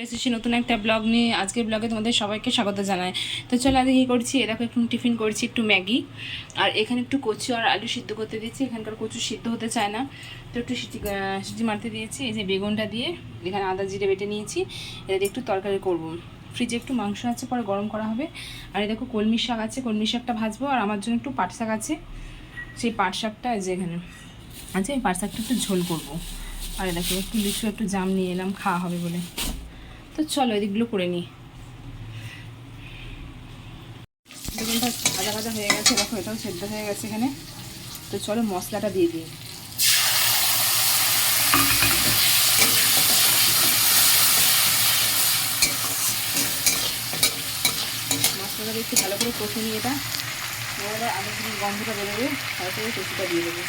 চলে এসেছি নতুন একটা ব্লগ নিয়ে। আজকের ব্লগে তোমাদের সবাইকে স্বাগত জানাই। তো চলো আজকে কী করছি, এরকম একটু টিফিন করছি, একটু ম্যাগি আর এখানে একটু কচু আর আলু সিদ্ধ করতে দিয়েছি। এখানকার কচু সিদ্ধ হতে চায় না, তো একটু সিটি মারতে দিয়েছি। এই যে বেগুনটা দিয়ে এখানে আদা জিরে বেটে নিয়েছি, এটা দিয়ে একটু তরকারি করব। ফ্রিজে একটু মাংস আছে, পরে গরম করা হবে। আর এই দেখো কলমি শাক আছে, কলমি শাকটা ভাজবো। আর আমার জন্য একটু পাট শাক আছে, সেই পাট শাকটা যে এখানে আছে, এই পাট শাকটা একটু ঝোল করবো। আর দেখো একটু লিচু একটু জাম নিয়ে এলাম, খাওয়া হবে বলে। তো চলো এদিকগুলো করে নিই। বেগুনটা ভাজা ভাজা হয়ে গেছে, দেখো এটাও সেদ্ধ হয়ে গেছে এখানে। তো চলো মশলাটা দিয়ে দিই। মশলাটা একটু ভালো করে কষে নিয়ে এটা এবারে আলু থেকে গন্ধটা বেরোবে, তারপরে কচুটা দিয়ে দেবো।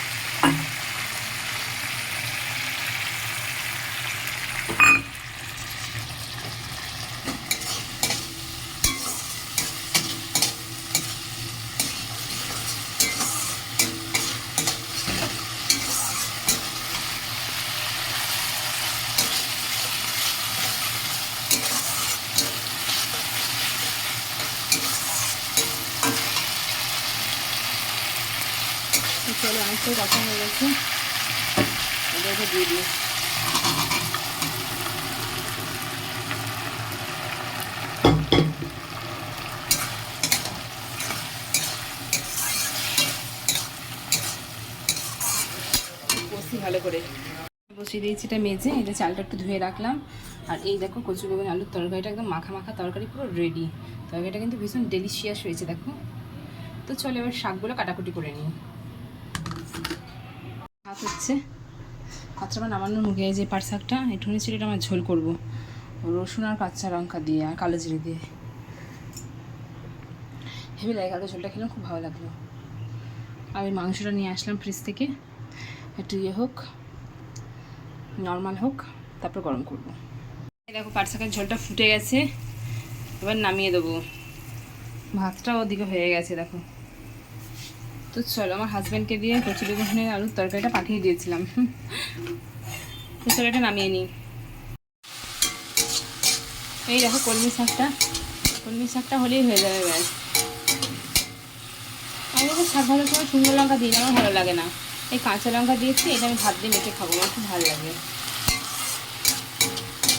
চলো অনেকটাই কথা হয়ে গেছে, এটা দিয়ে দিই। কষি ভালো করে বসিয়ে দিয়েছি এটা মেজে। এটা চালটা একটু ধুয়ে রাখলাম। আর এই দেখো কচু বেগুন আলুর তরকারিটা একদম মাখা মাখা তরকারি, পুরো রেডি। তরকারিটা কিন্তু ভীষণ ডেলিশিয়াস হয়েছে দেখো। তো চলো এবার শাকগুলো কাটাকুটি করে নিই। ভাত হচ্ছে, ভাতটা আমার নামানোর মুখে। এই যে পাট শাকটা একটুখানি ছিল, এটা আমার ঝোল করবো রসুন আর কাঁচা লঙ্কা দিয়ে আর কালো জিরে দিয়ে। হেভি লাগে, কালো ঝোলটা খেলাম, খুব ভালো লাগলো। আর এই মাংসটা নিয়ে আসলাম ফ্রিজ থেকে, একটু ইয়ে হোক, নর্মাল হোক, তারপর গরম করবো। দেখো পাট শাকের ঝোলটা ফুটে গেছে, এবার নামিয়ে দেবো। ভাতটাও ওদিকে হয়ে গেছে দেখো। তো চলো আমার হাজব্যান্ডকে দিয়ে কচু বেগুনের আলুর তরকারিটা পাঠিয়ে দিয়েছিলাম। তো চলো এটা নামিয়ে নিই। এই দেখো কলমি শাকটা হলেই হয়ে যাবে ব্যাস। আমি যখন শাক ভাজার সময় শুকনো লঙ্কা দিই না, আমার ভালো লাগে না। এই কাঁচা লঙ্কা দিয়েছি, এটা আমি ভাত দিয়ে মেখে খাবো, আমার খুব ভালো লাগে।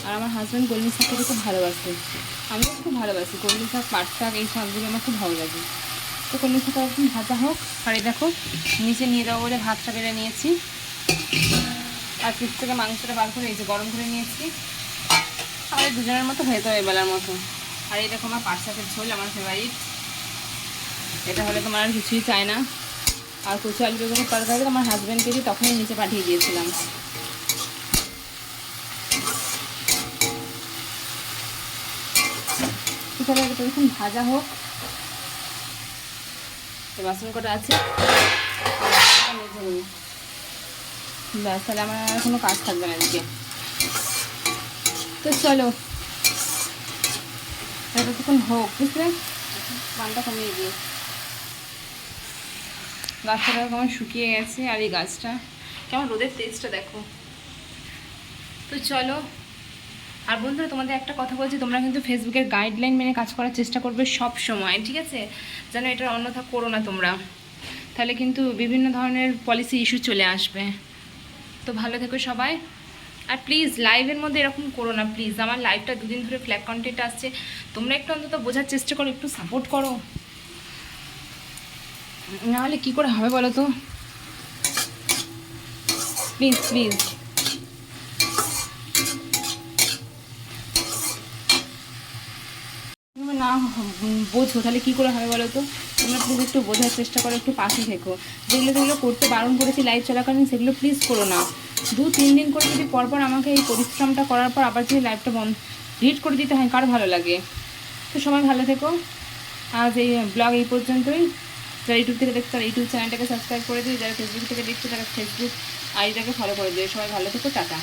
আর আমার হাজব্যান্ড কলমি শাক খেতে খুব ভালোবাসে, আমিও খুব ভালোবাসি। কলমি শাক, পাট শাক, এই শাকগুলো আমার খুব ভালো লাগে। তো কলমি শাকটা একদম ভাজা হোক। আর এই দেখো নিচে নিয়ে দেবো বলে ভাতটা বেড়ে নিয়েছি, আর ফ্রিজ থেকে মাংসটা বার করে এই যে গরম করে নিয়েছি। আমাদের দুজনের মতো হয়ে যাবে বেলার মতো। আর এই দেখো আমার পাট শাকের ঝোল, আমার ফেভারিট। এটা হলে তোমার আর কিছুই চায় না। আর কচু আলু বেগুনের তরকারি আমার হাজব্যান্ডকে দিয়ে তখনই নিচে পাঠিয়ে দিয়েছিলাম। তাহলে এটা দেখুন ভাজা হোক। বাসন কটা আছে, ব্যাস, তাহলে আমার আর কোনো কাজ থাকবে না এদিকে। তো চলো এটা তখন হোক, বুঝলে, পানটা কমিয়ে দিয়ে। গাছটা কেমন শুকিয়ে গেছে, আর এই গাছটা কেমন রোদের তেজটা দেখো। তো চলো। আর বন্ধুরা তোমাদের একটা কথা বলছি, তোমরা কিন্তু ফেসবুকের গাইডলাইন মেনে কাজ করার চেষ্টা করবে সব সময়, ঠিক আছে? যেন এটার অন্যথা করো না তোমরা, তাহলে কিন্তু বিভিন্ন ধরনের পলিসি ইস্যু চলে আসবে। তো ভালো থেকো সবাই। আর প্লিজ লাইভের মধ্যে এরকম করো না প্লিজ। আমার লাইভটা দুদিন ধরে ফ্ল্যাগ কন্টেন্ট আসছে, তোমরা একটু অন্তত বোঝার চেষ্টা করো, একটু সাপোর্ট করো, নাহলে কী করে হবে বলো তো? Please please. না বোঝো তাহলে কী করে হবে বলো তো? তোমরা প্লিজ একটু বোঝার চেষ্টা করো, একটু পাশে থেকো। যেগুলো করতে বারণ করেছি লাইভ চলাকালীন, সেগুলো প্লিজ করো না। 2-3 দিন করে যদি পরপর আমাকে এই পরিশ্রমটা করার পর আবার যদি লাইভটা ডিলিট করে দিতে হয়, কার ভালো লাগে? তো সবাই ভালো থেকো। আজ এই ব্লগ এই পর্যন্তই। যারা ইউটিউব থেকে দেখছো তারা ইউটিউব চ্যানেলটাকে সাবস্ক্রাইব করে দিও, যারা ফেসবুক থেকে দেখছো তারা ফেসবুক আইডিটাকে ফলো করে দিও। সবাই ভালো থেকো, টাটা।